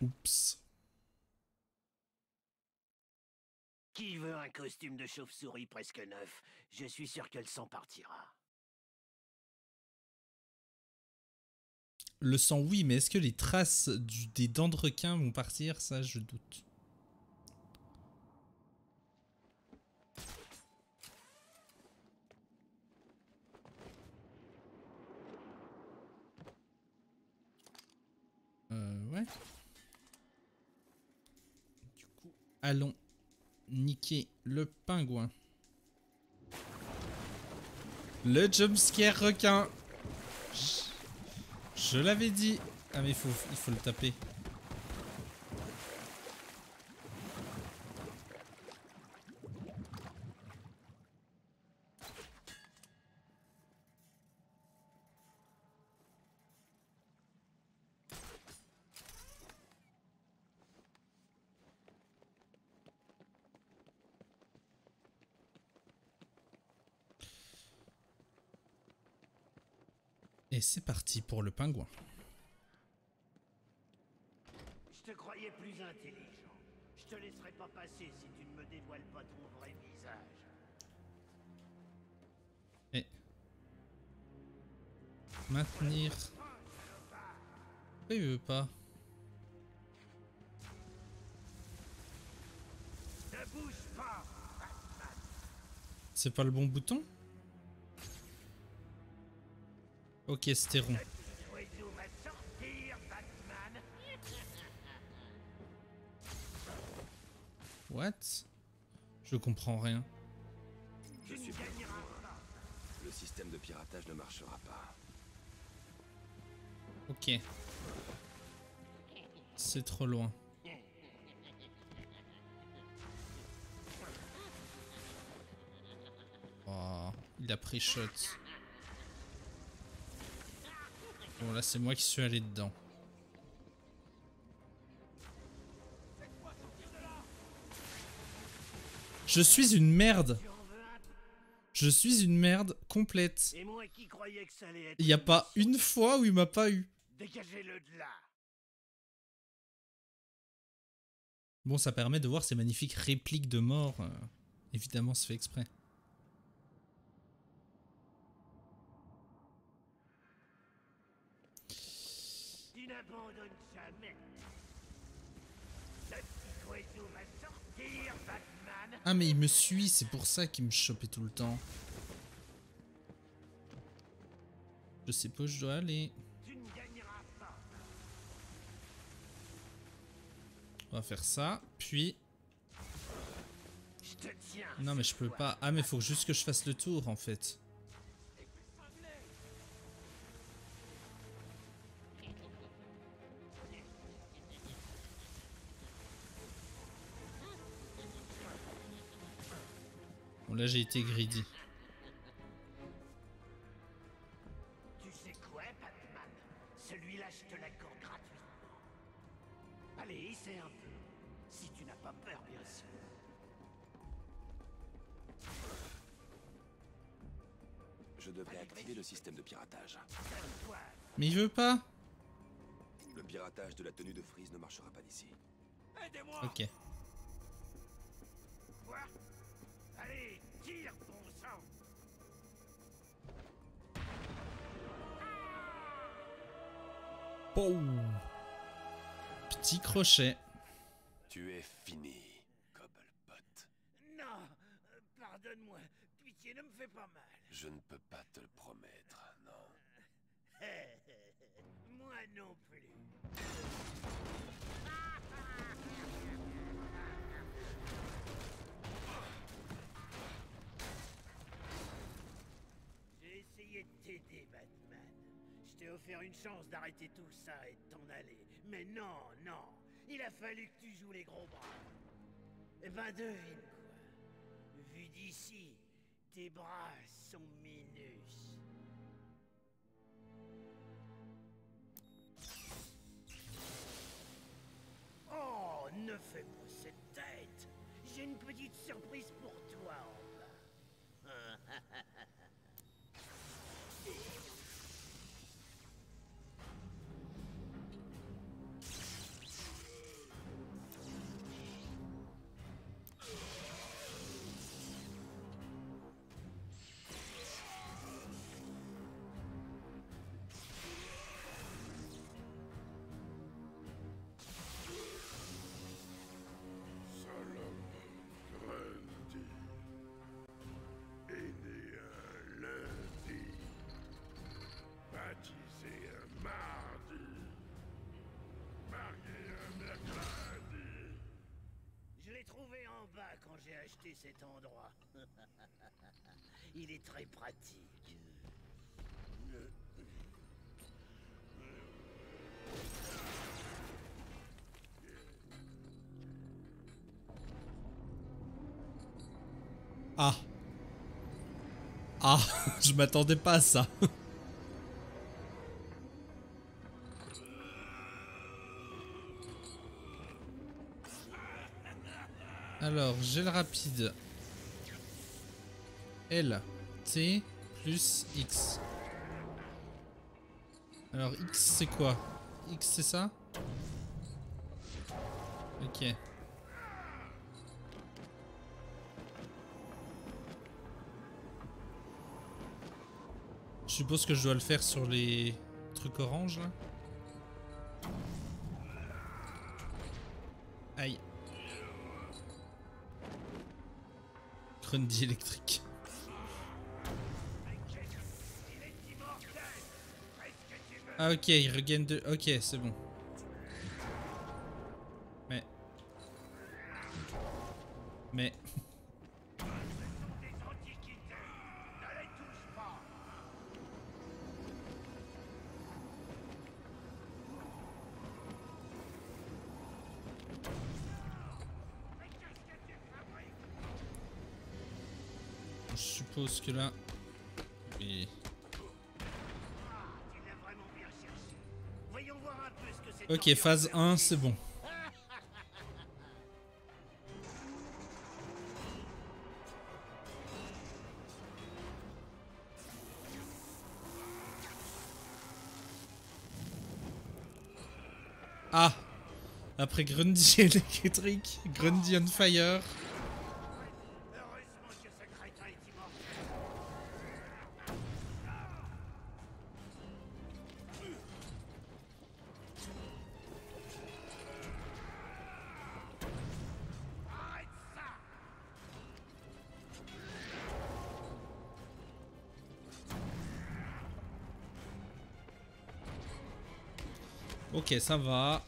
Oups.
Qui veut un costume de chauve-souris presque neuf? Je suis sûr que le sang partira.
Le sang, oui, mais est-ce que les traces des dents de requin vont partir? Ça, je doute. Ouais. Du coup, allons niquer le pingouin. Le jumpscare requin. Je l'avais dit. Ah mais il faut le taper. Et c'est parti pour le pingouin.
Je te croyais plus intelligent. Je te laisserai pas passer si tu ne me dévoiles pas ton vrai visage.
Et maintenir. Pourquoi il veut pas?
Ne bouge pas.
C'est pas le bon bouton? Ok, c'était rond.
Oiseau va sortir, Batman.
What? Je comprends rien.
Je suis bien. Le système de piratage ne marchera pas.
Ok. C'est trop loin. Oh, il a pris shot. Bon là c'est moi qui suis allé dedans. Je suis une merde. Je suis une merde complète.
Et moi qui croyais que ça allait être...
Il n'y a pas une fois où il m'a pas eu.
Dégagez-le de là.
Bon, ça permet de voir ces magnifiques répliques de mort. Évidemment, c'est fait exprès.
Tu n'abandonnes jamais. Ce petit oiseau va sortir, Batman.
Ah, mais il me suit, c'est pour ça qu'il me chopait tout le temps. Je sais pas où je dois aller.
Tu ne gagneras pas.
On va faire ça, puis...
Je te tiens.
Non, mais je peux pas. Ah, mais faut juste que je fasse le tour, en fait. Bon, là, j'ai été greedy.
Tu sais quoi, Batman? Celui-là, je te l'accorde gratuitement. Allez, essaie un peu. Si tu n'as pas peur, bien sûr.
Je devrais activer le système de piratage.
Mais il veut pas.
Le piratage de la tenue de Freeze ne marchera pas d'ici.
Aidez-moi!
Ok.
Quoi? Allez, tire, bon sang!
Pow. Petit crochet.
Tu es fini, Cobblepot.
Non! Pardonne-moi. Pitié, ne me fais pas mal.
Je ne peux pas te le promettre, non.
Moi non plus. J'ai essayé de t'aider, Batman. Je t'ai offert une chance d'arrêter tout ça et de t'en aller. Mais non, non. Il a fallu que tu joues les gros bras. Eh ben devine quoi. Vu d'ici, tes bras sont minus. Oh, ne fais pas cette tête. J'ai une petite surprise pour toi en bas. Je l'ai trouvé en bas quand j'ai acheté cet endroit. Il est très pratique.
Ah. Ah, je m'attendais pas à ça. Alors, j'ai le rapide. L, T, plus X. Alors, X, c'est quoi? X, c'est ça? Ok. Je suppose que je dois le faire sur les trucs orange, là. Aïe. Grundy électrique. Ah ok, il regagne de... Ok, c'est bon. Mais... Je suppose que là... Oui. Ok, phase 1, c'est bon. Ah! Après Grundy électrique, Grundy on fire.
Heureusement que ce crétin est immortel. Arrête ça!
Ok, ça va.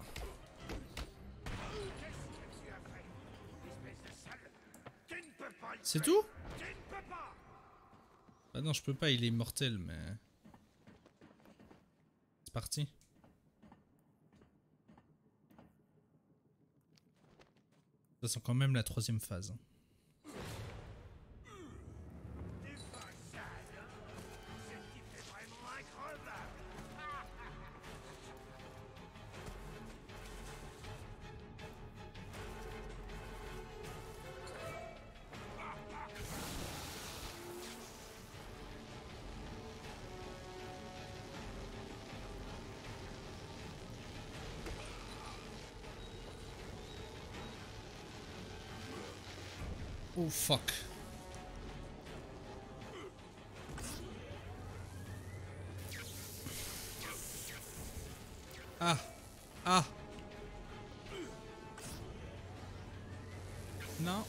C'est tout? Ah non, je peux pas, il est immortel, mais... C'est parti. Ça sent quand même la 3e phase. Oh fuck. Ah. Ah. Non.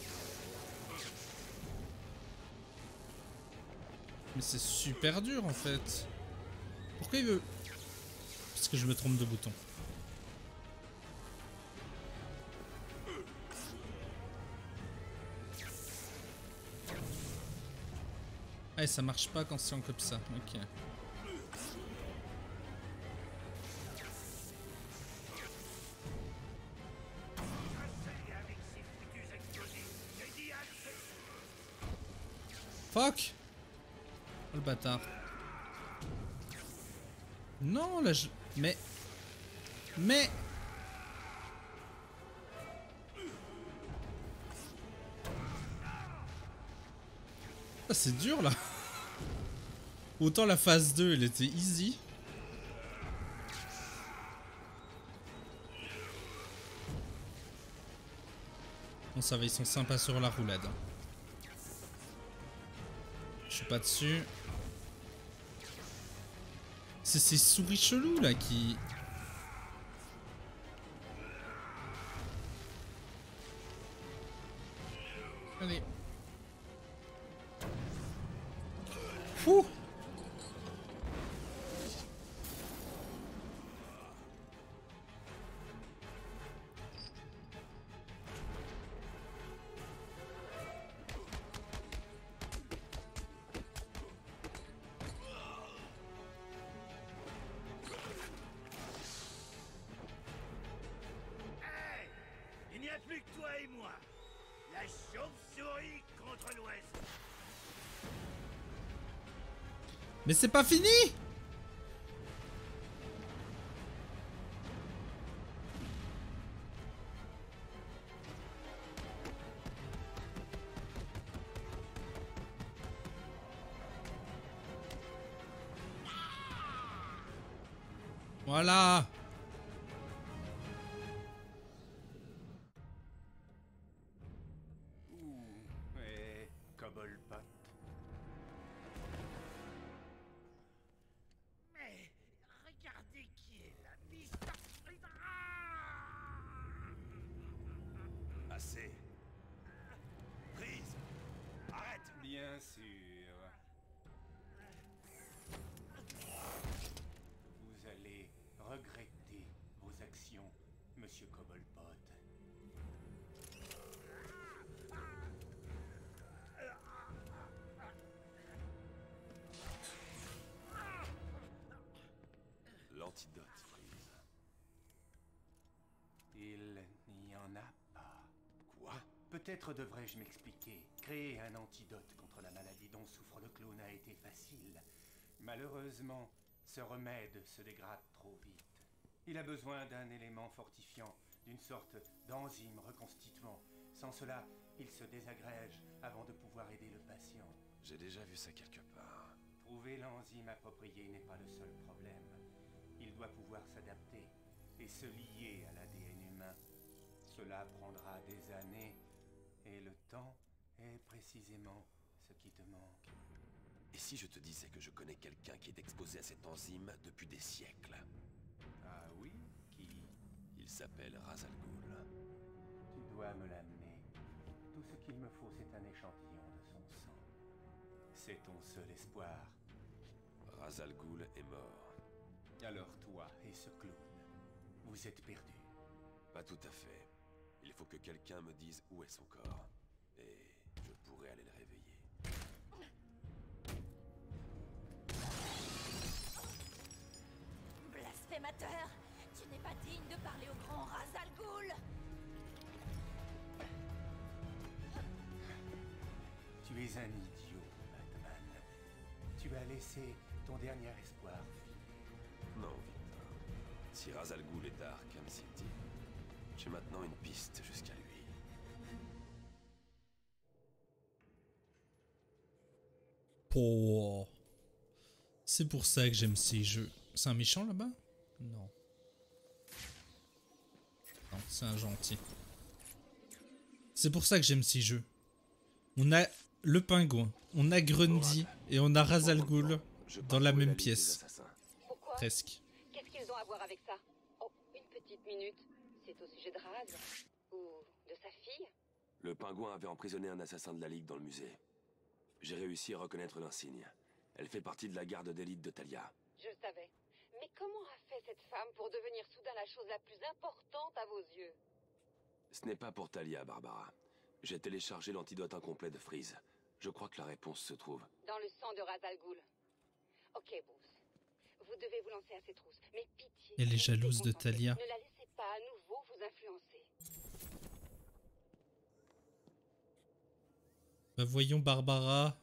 Mais c'est super dur en fait. Pourquoi il veut... Parce que je me trompe de bouton. Ah, et ça marche pas quand c'est en comme ça. Ok. Fuck! Oh le bâtard. Non, là je... Mais... Ah, c'est dur là. Autant la phase 2 elle était easy. Bon ça va, ils sont sympas sur la roulade. Je suis pas dessus. C'est ces souris chelous là qui... Allez. Fou.
Hey! Il n'y a plus que toi et moi. La chauve-souris contre l'Ouest.
Mais c'est pas fini! Voilà!
Et Cobblepot.
Mais regardez qui est là, Mr. Freezer.
Assez. Prise. Arrête.
Bien sûr. Vous allez regretter vos actions, Monsieur Cobblepot.
L'antidote, Freeze.
Il n'y en a pas.
Quoi?
Peut-être devrais-je m'expliquer. Créer un antidote contre la maladie dont souffre le clone a été facile. Malheureusement, ce remède se dégrade trop vite. Il a besoin d'un élément fortifiant, d'une sorte d'enzyme reconstituant. Sans cela, il se désagrège avant de pouvoir aider le patient.
J'ai déjà vu ça quelque part.
Trouver l'enzyme appropriée n'est pas le seul problème. Il doit pouvoir s'adapter. et se lier à l'ADN humain. Cela prendra des années, et le temps est précisément ce qui te manque.
Et si je te disais que je connais quelqu'un qui est exposé à cette enzyme depuis des siècles?
Ah oui? Qui?
Il s'appelle Ra's al Ghul.
Tu dois me l'amener. Tout ce qu'il me faut, c'est un échantillon de son sang. C'est ton seul espoir.
Ra's al Ghul est mort.
Alors toi et ce clown, vous êtes perdus.
Pas tout à fait. Il faut que quelqu'un me dise où est son corps. Et je pourrais aller le réveiller.
Blasphémateur! Tu n'es pas digne de parler au grand Ra's al Ghul!
Tu es un idiot, Batman. Tu as laissé ton dernier espoir filer.
Non, Victor. Si Ra's al Ghul est à Arkham City, j'ai maintenant une piste jusqu'à lui.
Oh. C'est pour ça que j'aime ces jeux. C'est un méchant là-bas? Non. Non, c'est un gentil. C'est pour ça que j'aime ces jeux. On a le pingouin, on a Grundy et on a Ra's al Ghul dans la même pièce.
Pourquoi?
Presque.
Qu'est-ce qu'ils ont à voir avec ça? Oh, une petite minute. C'est au sujet de Raz? Ou de sa fille?
Le pingouin avait emprisonné un assassin de la Ligue dans le musée. J'ai réussi à reconnaître l'insigne. Elle fait partie de la garde d'élite de Talia.
Je le savais. Mais comment a fait cette femme pour devenir soudain la chose la plus importante à vos yeux?
Ce n'est pas pour Talia, Barbara. J'ai téléchargé l'antidote incomplet de Freeze. Je crois que la réponse se trouve.
Dans le sang de Ra's al Ghul. Ok, Bruce. Vous devez vous lancer à ses trousses. Mais pitié.
Elle est jalouse de
concentrez.
Talia.
Ne la laissez pas à nouveau vous influencer.
Bah voyons Barbara.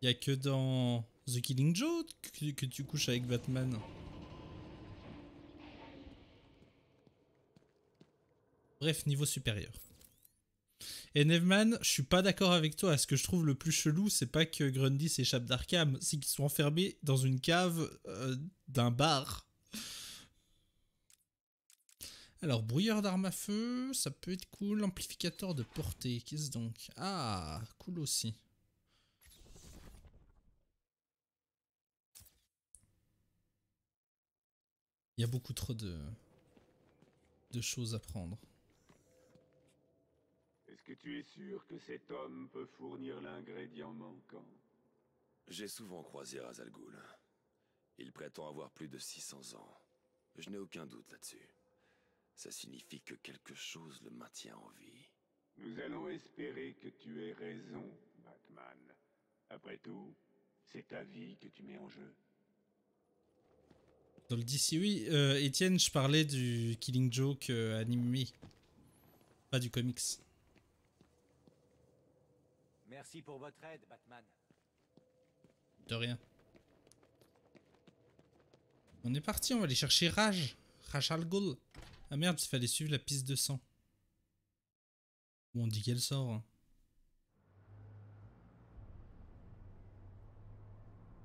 Y a que dans The Killing Joke que tu couches avec Batman. Bref, niveau supérieur. Et Nevman, je suis pas d'accord avec toi. Ce que je trouve le plus chelou, c'est pas que Grundy s'échappe d'Arkham, c'est qu'ils sont enfermés dans une cave d'un bar. Alors, brouilleur d'armes à feu, ça peut être cool. Amplificateur de portée, qu'est-ce donc? Ah, cool aussi. Il y a beaucoup trop de choses à prendre.
Est-ce que tu es sûr que cet homme peut fournir l'ingrédient manquant?
J'ai souvent croisé Ra's al Ghul. Il prétend avoir plus de 600 ans. Je n'ai aucun doute là-dessus. Ça signifie que quelque chose le maintient en vie.
Nous allons espérer que tu aies raison, Batman. Après tout, c'est ta vie que tu mets en jeu.
Dans le DC, oui. Étienne, je parlais du Killing Joke animé. Pas du comics.
Merci pour votre aide, Batman.
De rien. On est parti, on va aller chercher Ra's al Ghul. Ah merde, il fallait suivre la piste de sang. Où on dit qu'elle sort. Hein.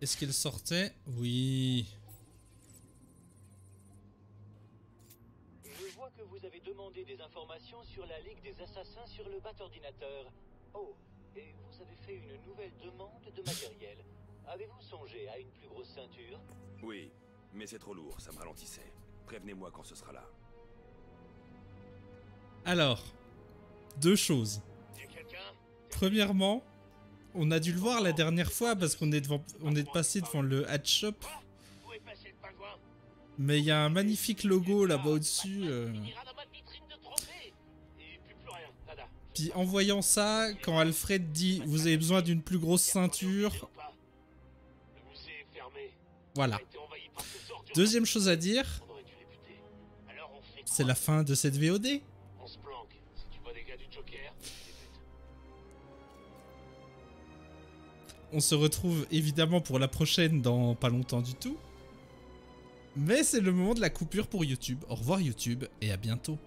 Est-ce qu'elle sortait? Oui.
Je vois que vous avez demandé des informations sur la Ligue des Assassins sur le bat-ordinateur. Oh, et vous avez fait une nouvelle demande de matériel. Avez-vous songé à une plus grosse ceinture?
Oui, mais c'est trop lourd, ça me ralentissait. Prévenez-moi quand ce sera là.
Alors, deux choses. Premièrement, on a dû le voir la dernière fois parce qu'on est passé devant le Hat Shop. Mais il y a un magnifique logo là-bas au-dessus. Puis en voyant ça, quand Alfred dit « Vous avez besoin d'une plus grosse ceinture », voilà. Deuxième chose à dire, c'est la fin de cette VOD. On se retrouve évidemment pour la prochaine dans pas longtemps du tout. Mais c'est le moment de la coupure pour YouTube. Au revoir YouTube et à bientôt.